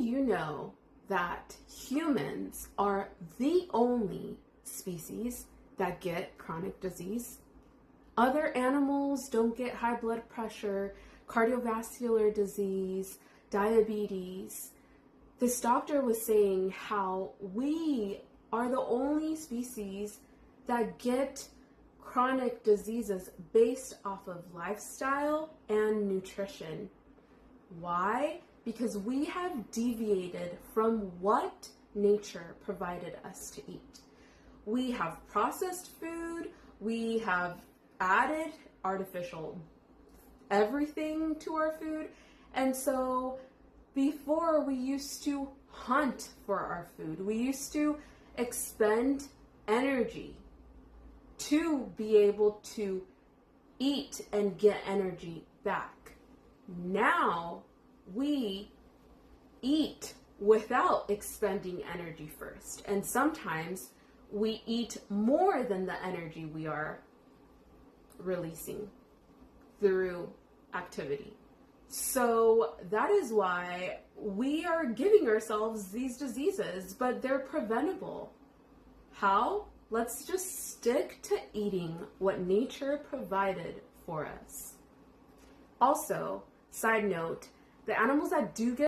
you know that humans are the only species that get chronic disease? Other animals don't get high blood pressure, cardiovascular disease, diabetes. This doctor was saying how we are the only species that get chronic diseases based off of lifestyle and nutrition. Why? Because we have deviated from what nature provided us to eat. We have processed food, we have added artificial everything to our food, and so before we used to hunt for our food, we used to expend energy to be able to eat and get energy back. Now we eat without expending energy first, and sometimes we eat more than the energy we are releasing through activity. So that is why we are giving ourselves these diseases, but they're preventable. How? Let's just stick to eating what nature provided for us. Also, side note, the animals that do get